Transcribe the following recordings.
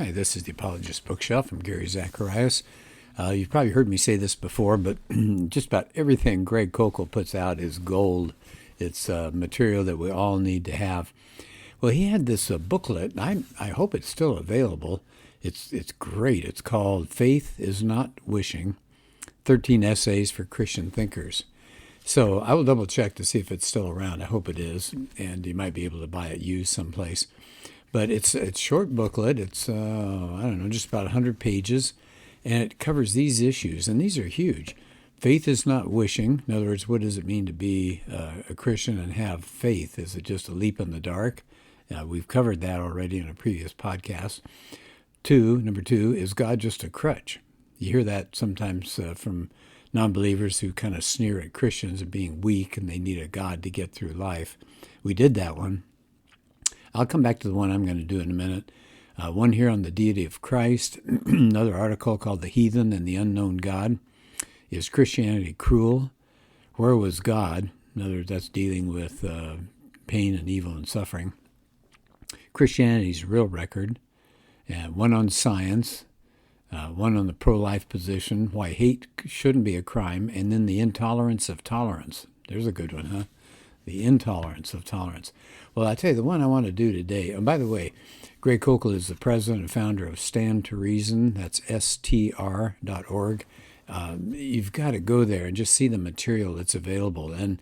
Hi, this is the Apologist Bookshelf from Gary Zacharias. You've probably heard me say this before, but just about everything Greg Koukl puts out is gold. It's material that we all need to have. Well, he had this booklet, and I hope it's still available. It's great. It's called Faith is Not Wishing, 13 Essays for Christian Thinkers. So I will double check to see if it's still around. I hope it is, and you might be able to buy it used someplace. But it's a short booklet. It's, I don't know, just about 100 pages, and it covers these issues, and these are huge. Faith is not wishing. In other words, what does it mean to be a Christian and have faith? Is it just a leap in the dark? We've covered that already in a previous podcast. Number two, is God just a crutch? You hear that sometimes from non-believers who kind of sneer at Christians as being weak and they need a God to get through life. We did that one. I'll come back to the one I'm going to do in a minute. One here on the deity of Christ. Another article called The Heathen and the Unknown God. Is Christianity cruel? Where was God? In other words, that's dealing with pain and evil and suffering. Christianity's real record. One on science. One on the pro-life position. Why hate shouldn't be a crime. And then the intolerance of tolerance. There's a good one, huh? The intolerance of tolerance. Well, I tell you, the one I want to do today, and by the way, Greg Koukl is the president and founder of Stand to Reason. That's str.org. You've got to go there and just see the material that's available. And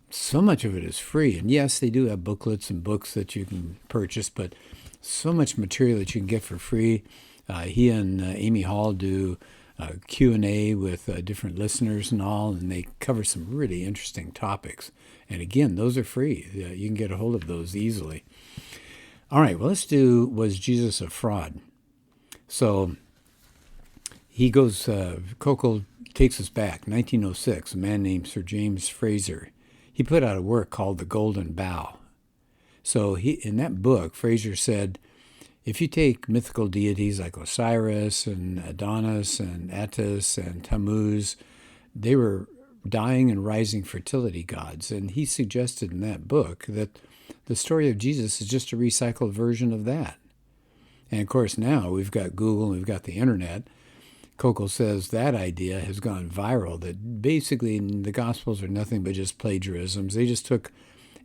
so much of it is free. And yes, they do have booklets and books that you can purchase, but so much material that you can get for free. He and Amy Hall do Q&A with different listeners and all, and they cover some really interesting topics. And again, those are free. You can get a hold of those easily. All right, well, let's do Was Jesus a Fraud? So he goes, Koukl takes us back, 1906, a man named Sir James Fraser. He put out a work called The Golden Bough. So in that book, Fraser said, if you take mythical deities like Osiris and Adonis and Attis and Tammuz, they were dying and rising fertility gods. And he suggested in that book that the story of Jesus is just a recycled version of that. And of course now we've got Google and we've got the internet. Koukl says that idea has gone viral, that basically the Gospels are nothing but just plagiarisms. They just took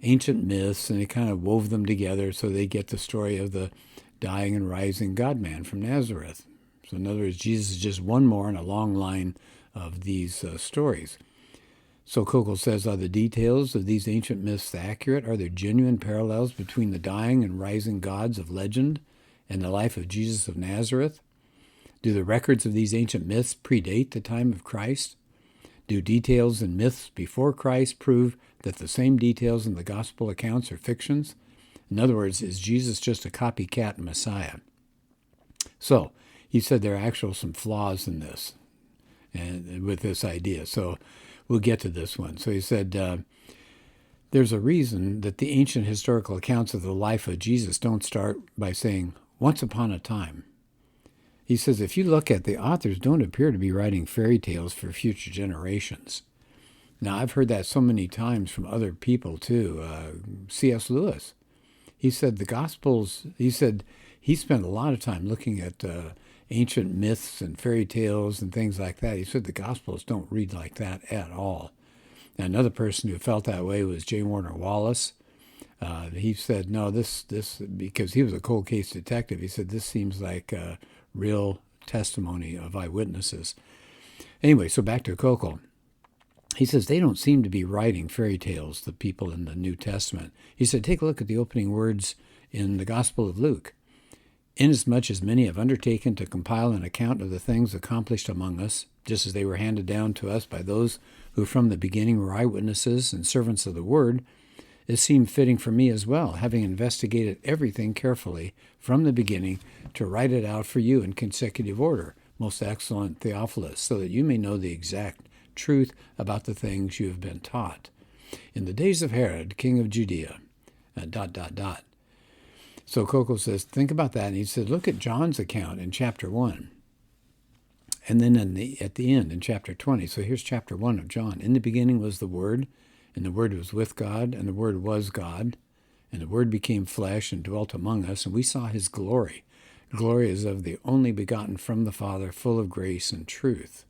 ancient myths and they kind of wove them together so they get the story of the dying and rising God-man from Nazareth. So in other words, Jesus is just one more in a long line of these stories. So Koukl says, are the details of these ancient myths accurate? Are there genuine parallels between the dying and rising gods of legend and the life of Jesus of Nazareth? Do the records of these ancient myths predate the time of Christ? Do details in myths before Christ prove that the same details in the gospel accounts are fictions? In other words, is Jesus just a copycat Messiah? So he said there are actually some flaws in this and with this idea. So we'll get to this one. So he said, there's a reason that the ancient historical accounts of the life of Jesus don't start by saying, once upon a time. He says, if you look at the authors, don't appear to be writing fairy tales for future generations. Now, I've heard that so many times from other people, too. C.S. Lewis, he said the Gospels, he said he spent a lot of time looking at ancient myths and fairy tales and things like that. He said the Gospels don't read like that at all. Now, another person who felt that way was J. Warner Wallace. He said, no, this, because he was a cold case detective, he said, this seems like real testimony of eyewitnesses. Anyway, so back to Koukl. He says they don't seem to be writing fairy tales, the people in the New Testament. He said, take a look at the opening words in the Gospel of Luke. Inasmuch as many have undertaken to compile an account of the things accomplished among us, just as they were handed down to us by those who from the beginning were eyewitnesses and servants of the word, it seemed fitting for me as well, having investigated everything carefully from the beginning, to write it out for you in consecutive order, most excellent Theophilus, so that you may know the exact truth about the things you have been taught. In the days of Herod, king of Judea, ... So Koukl says, think about that. And he said, look at John's account in chapter 1. And then at the end, in chapter 20. So here's chapter 1 of John. In the beginning was the Word, and the Word was with God, and the Word was God. And the Word became flesh and dwelt among us, and we saw his glory. Glory is of the only begotten from the Father, full of grace and truth.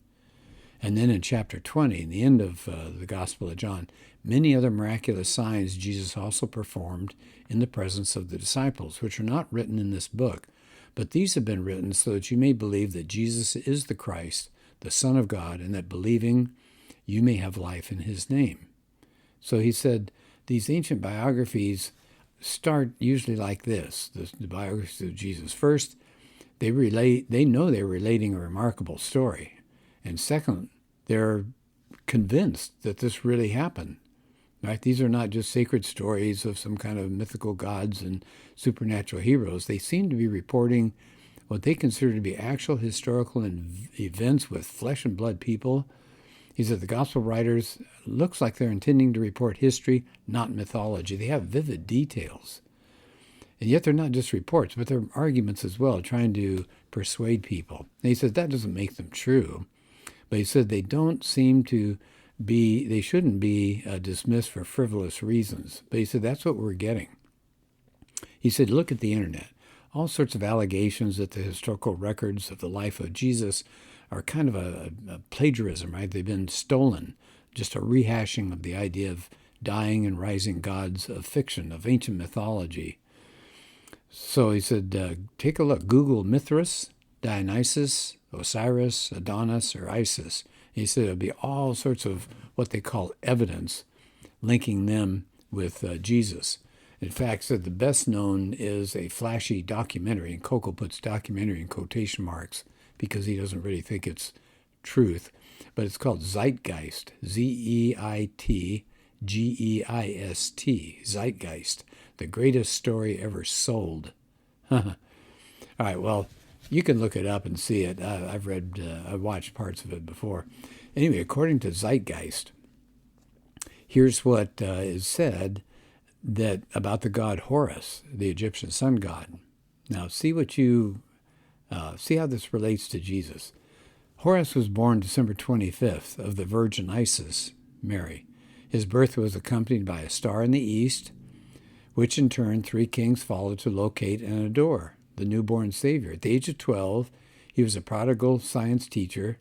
And then in chapter 20, in the end of the Gospel of John, many other miraculous signs Jesus also performed in the presence of the disciples, which are not written in this book, but these have been written so that you may believe that Jesus is the Christ, the Son of God, and that believing you may have life in his name. So he said these ancient biographies start usually like this, the biographies of Jesus. First, they know they're relating a remarkable story. And second, they're convinced that this really happened. Right? These are not just sacred stories of some kind of mythical gods and supernatural heroes. They seem to be reporting what they consider to be actual historical events with flesh and blood people. He said the gospel writers looks like they're intending to report history, not mythology. They have vivid details. And yet they're not just reports, but they're arguments as well, trying to persuade people. And he said that doesn't make them true. But he said they shouldn't be dismissed for frivolous reasons. But he said that's what we're getting. He said, look at the internet. All sorts of allegations that the historical records of the life of Jesus are kind of a plagiarism, right? They've been stolen, just a rehashing of the idea of dying and rising gods of fiction, of ancient mythology. So he said, take a look. Google Mithras, Dionysus, Osiris, Adonis, or Isis. He said it'll be all sorts of what they call evidence linking them with Jesus. In fact, said the best known is a flashy documentary, and Koukl puts documentary in quotation marks because he doesn't really think it's truth, but it's called Zeitgeist, Zeitgeist, Zeitgeist, the greatest story ever sold. All right, well, you can look it up and see it. I've watched parts of it before. Anyway, according to Zeitgeist, here's what is said that about the god Horus, the Egyptian sun god. Now, see how this relates to Jesus. Horus was born December 25th of the Virgin Isis, Mary. His birth was accompanied by a star in the east, which in turn 3 kings followed to locate and adore the newborn Savior. At the age of 12, he was a prodigal science teacher.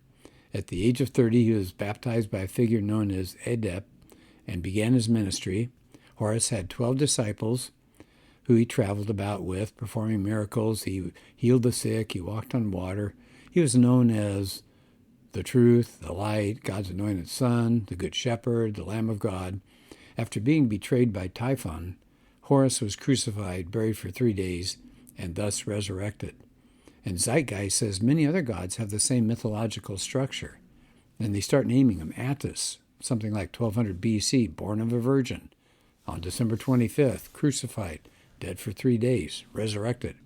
At the age of 30, he was baptized by a figure known as Adept and began his ministry. Horus had 12 disciples who he traveled about with, performing miracles. He healed the sick. He walked on water. He was known as the truth, the light, God's anointed son, the good shepherd, the Lamb of God. After being betrayed by Typhon, Horus was crucified, buried for 3 days, and thus resurrected. And Zeitgeist says many other gods have the same mythological structure. And they start naming them. Attis, something like 1200 BC, born of a virgin. On December 25th, crucified, dead for 3 days, resurrected.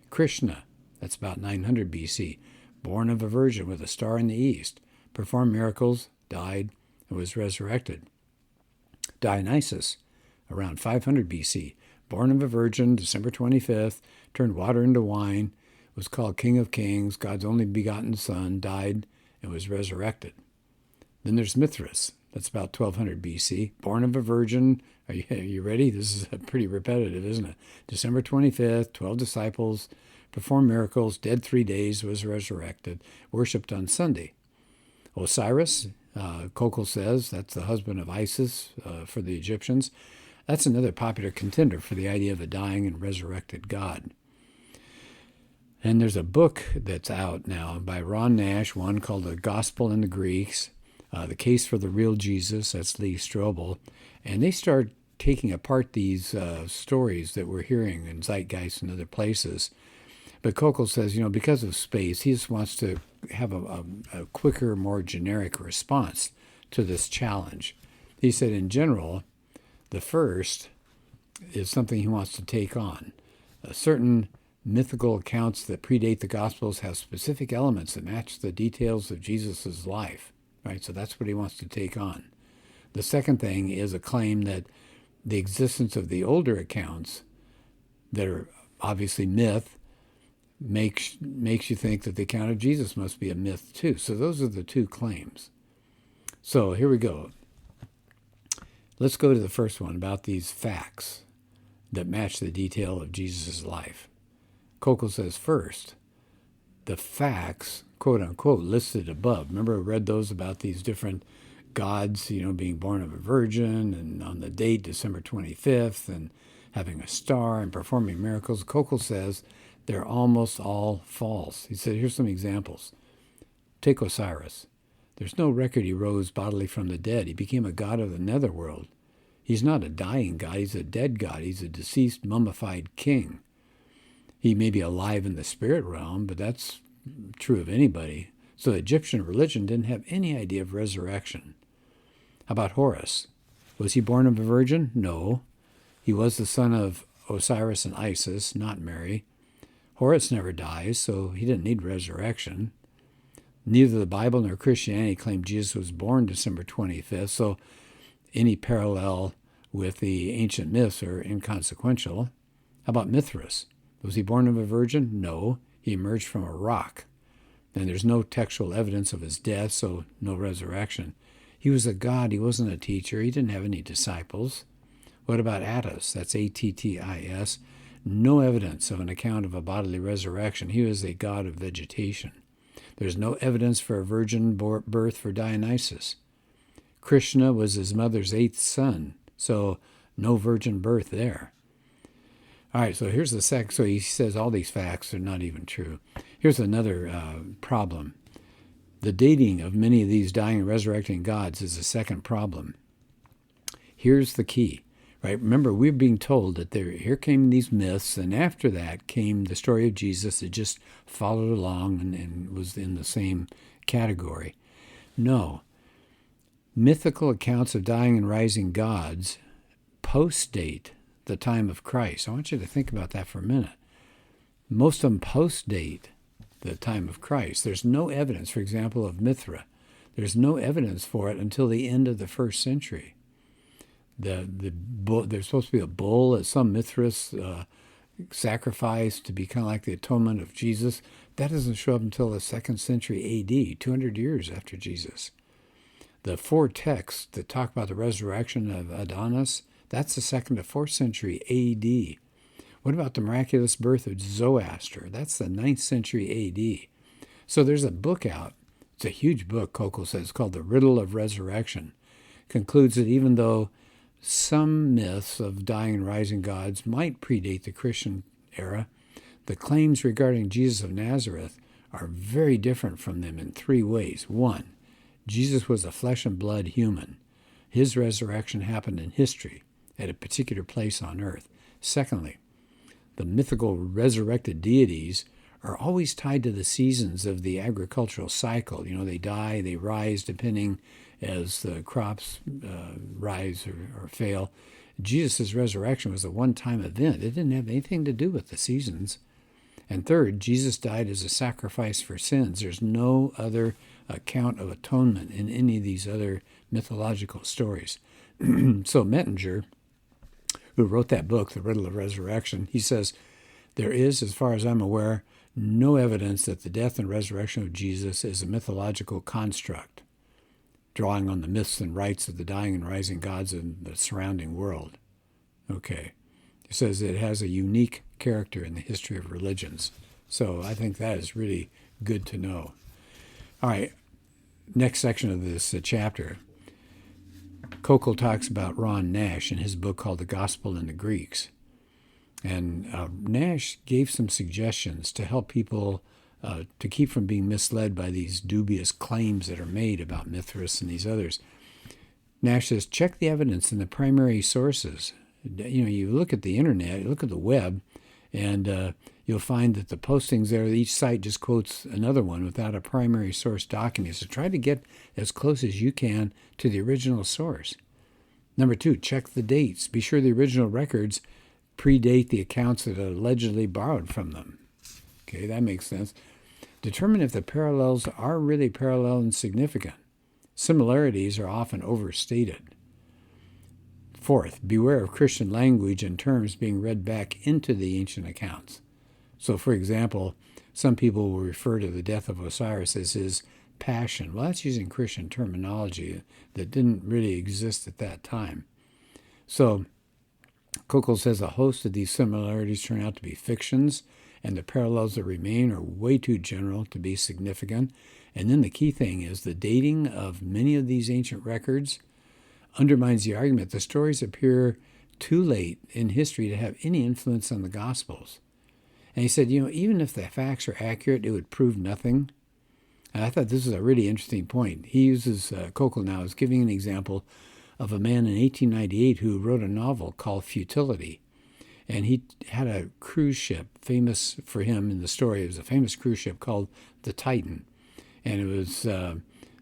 Krishna, that's about 900 BC, born of a virgin with a star in the east, performed miracles, died, and was resurrected. Dionysus, around 500 BC, born of a virgin, December 25th, turned water into wine, was called King of Kings, God's only begotten son, died, and was resurrected. Then there's Mithras, that's about 1200 BC, born of a virgin. Are you ready? This is pretty repetitive, isn't it? December 25th, 12 disciples, performed miracles, dead 3 days, was resurrected, worshipped on Sunday. Osiris, Koukl says, that's the husband of Isis for the Egyptians. That's another popular contender for the idea of a dying and resurrected God. And there's a book that's out now by Ron Nash, one called The Gospel and the Greeks, The Case for the Real Jesus, that's Lee Strobel. And they start taking apart these stories that we're hearing in Zeitgeist and other places. But Koukl says, because of space, he just wants to have a quicker, more generic response to this challenge. He said, in general, the first is something he wants to take on. Certain mythical accounts that predate the Gospels have specific elements that match the details of Jesus' life. Right? So that's what he wants to take on. The second thing is a claim that the existence of the older accounts that are obviously myth makes you think that the account of Jesus must be a myth too. So those are the two claims. So here we go. Let's go to the first one about these facts that match the detail of Jesus' life. Koukl says first, the facts, quote unquote, listed above. Remember I read those about these different gods, being born of a virgin and on the date December 25th and having a star and performing miracles. Koukl says they're almost all false. He said, here's some examples. Take Osiris. There's no record he rose bodily from the dead. He became a god of the netherworld. He's not a dying god. He's a dead god. He's a deceased, mummified king. He may be alive in the spirit realm, but that's true of anybody. So Egyptian religion didn't have any idea of resurrection. How about Horus? Was he born of a virgin? No. He was the son of Osiris and Isis, not Mary. Horus never dies, so he didn't need resurrection. Neither the Bible nor Christianity claim Jesus was born December 25th, so any parallel with the ancient myths are inconsequential. How about Mithras? Was he born of a virgin? No. He emerged from a rock. And there's no textual evidence of his death, so no resurrection. He was a god. He wasn't a teacher. He didn't have any disciples. What about Attis? That's Attis. No evidence of an account of a bodily resurrection. He was a god of vegetation. There's no evidence for a virgin birth for Dionysus. Krishna was his mother's 8th son, so no virgin birth there. All right, so here's the second. So he says all these facts are not even true. Here's another problem. The dating of many of these dying and resurrecting gods is a second problem. Here's the key, right? Remember, we're being told that here came these myths, and after that came the story of Jesus that just followed along and was in the same category. No. Mythical accounts of dying and rising gods post-date the time of Christ. I want you to think about that for a minute. Most of them post-date the time of Christ. There's no evidence, for example, of Mithra. There's no evidence for it until the end of the 1st century. There's supposed to be a bull at some Mithras sacrifice to be kind of like the atonement of Jesus. That doesn't show up until the 2nd century A.D., 200 years after Jesus. The 4 texts that talk about the resurrection of Adonis, that's the 2nd to 4th century A.D. What about the miraculous birth of Zoroaster? That's the 9th century A.D. So there's a book out. It's a huge book, Koukl says, called The Riddle of Resurrection. Concludes that even though some myths of dying and rising gods might predate the Christian era, the claims regarding Jesus of Nazareth are very different from them in 3 ways. 1, Jesus was a flesh and blood human. His resurrection happened in history at a particular place on earth. Secondly, the mythical resurrected deities are always tied to the seasons of the agricultural cycle. They die, they rise, depending as the crops rise or fail. Jesus' resurrection was a one-time event. It didn't have anything to do with the seasons. And third, Jesus died as a sacrifice for sins. There's no other account of atonement in any of these other mythological stories. So Mettinger, who wrote that book, The Riddle of Resurrection, he says, there is, as far as I'm aware, no evidence that the death and resurrection of Jesus is a mythological construct, drawing on the myths and rites of the dying and rising gods in the surrounding world. Okay. He says it has a unique character in the history of religions. So I think that is really good to know. All right, next section of this chapter. Koukl talks about Ron Nash in his book called The Gospel in the Greeks. And Nash gave some suggestions to help people to keep from being misled by these dubious claims that are made about Mithras and these others. Nash says, check the evidence in the primary sources. You look at the internet, you look at the web, and you'll find that the postings there, each site just quotes another one without a primary source document. So try to get as close as you can to the original source. Number 2, check the dates. Be sure the original records predate the accounts that are allegedly borrowed from them. Okay, that makes sense. Determine if the parallels are really parallel and significant. Similarities are often overstated. 4th, beware of Christian language and terms being read back into the ancient accounts. So, for example, some people will refer to the death of Osiris as his passion. Well, that's using Christian terminology that didn't really exist at that time. So, Koukl says a host of these similarities turn out to be fictions, and the parallels that remain are way too general to be significant. And then the key thing is the dating of many of these ancient records undermines the argument the stories appear too late in history to have any influence on the Gospels. And he said, even if the facts are accurate, it would prove nothing. And I thought this is a really interesting point. He uses Koukl now as giving an example of a man in 1898 who wrote a novel called Futility. And he had a cruise ship, famous for him in the story. It was a famous cruise ship called the Titan. And it was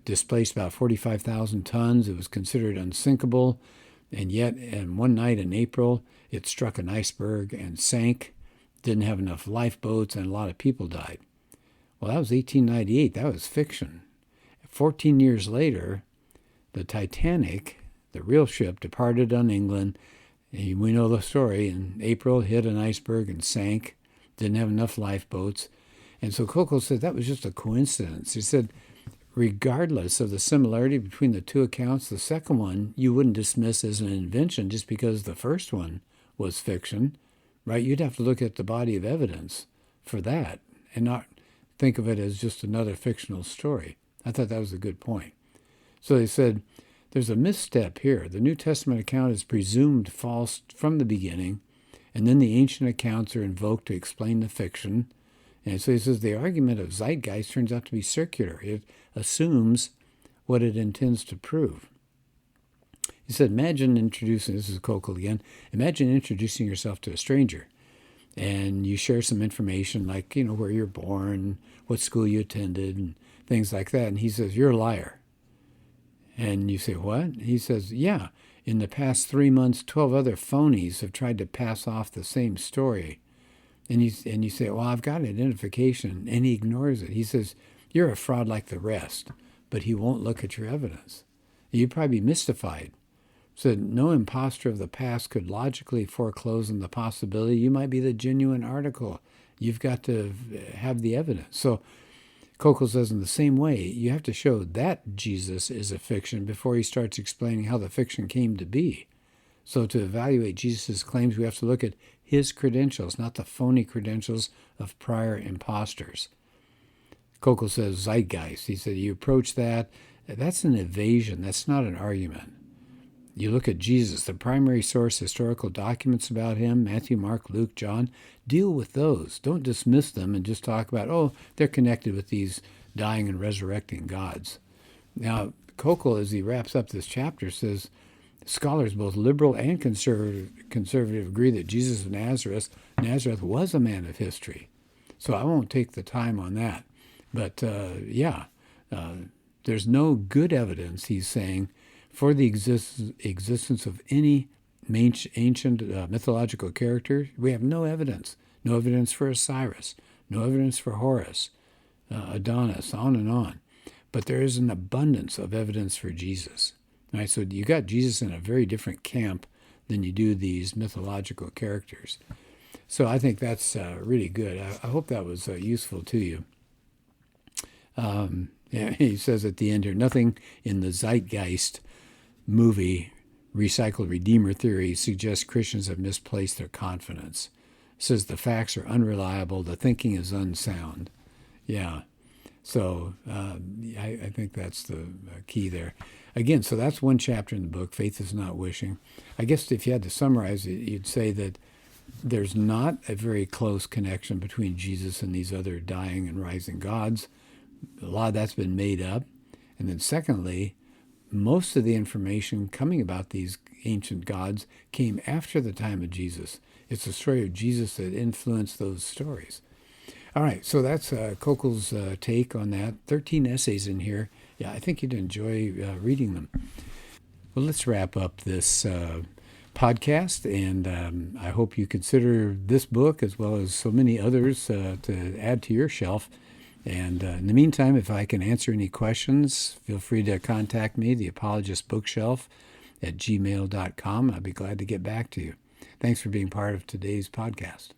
displaced about 45,000 tons. It was considered unsinkable. And yet, one night in April, it struck an iceberg and sank. Didn't have enough lifeboats, and a lot of people died. Well, that was 1898. That was fiction. 14 years later, the Titanic, the real ship, departed on England. We know the story. In April, hit an iceberg and sank. Didn't have enough lifeboats. And so Koukl said that was just a coincidence. He said, regardless of the similarity between the two accounts, the second one you wouldn't dismiss as an invention just because the first one was fiction, right? You'd have to look at the body of evidence for that and not think of it as just another fictional story. I thought that was a good point. So they said, there's a misstep here. The New Testament account is presumed false from the beginning, and then the ancient accounts are invoked to explain the fiction. And so he says the argument of zeitgeist turns out to be circular. It assumes what it intends to prove. He said, imagine introducing, this is Koukl again, imagine introducing yourself to a stranger. And you share some information like, where you're born, what school you attended, and things like that. And he says, you're a liar. And you say, what? He says, yeah, in the past 3 months, 12 other phonies have tried to pass off the same story. And you say, well, I've got identification. And he ignores it. He says, you're a fraud like the rest. But he won't look at your evidence. You'd probably be mystified. So no imposter of the past could logically foreclose on the possibility you might be the genuine article. You've got to have the evidence. So Koukl says in the same way, you have to show that Jesus is a fiction before he starts explaining how the fiction came to be. So to evaluate Jesus' claims, we have to look at his credentials, not the phony credentials of prior imposters. Koukl says zeitgeist. He said you approach that's an evasion. That's not an argument. You look at Jesus, the primary source historical documents about him, Matthew, Mark, Luke, John, deal with those. Don't dismiss them and just talk about, they're connected with these dying and resurrecting gods. Now, Koukl, as he wraps up this chapter, says, scholars, both liberal and conservative, agree that Jesus of Nazareth was a man of history. So I won't take the time on that. But, there's no good evidence, he's saying, for the existence of any ancient mythological character. We have no evidence. No evidence for Osiris. No evidence for Horus, Adonis, on and on. But there is an abundance of evidence for Jesus. Right? So you got Jesus in a very different camp than you do these mythological characters. So I think that's really good. I hope that was useful to you. He says at the end here, nothing in the zeitgeist movie, Recycled Redeemer Theory, suggests Christians have misplaced their confidence. It says the facts are unreliable, the thinking is unsound. Yeah. So I think that's the key there. Again, so that's one chapter in the book, Faith is Not Wishing. I guess if you had to summarize it, you'd say that there's not a very close connection between Jesus and these other dying and rising gods. A lot of that's been made up. And then secondly, most of the information coming about these ancient gods came after the time of Jesus. It's the story of Jesus that influenced those stories. All right, so that's Koukl's take on that. 13 essays in here. Yeah, I think you'd enjoy reading them. Well, let's wrap up this podcast, and I hope you consider this book as well as so many others to add to your shelf. And in the meantime, if I can answer any questions, feel free to contact me, the Apologist Bookshelf at gmail.com. I'd be glad to get back to you. Thanks for being part of today's podcast.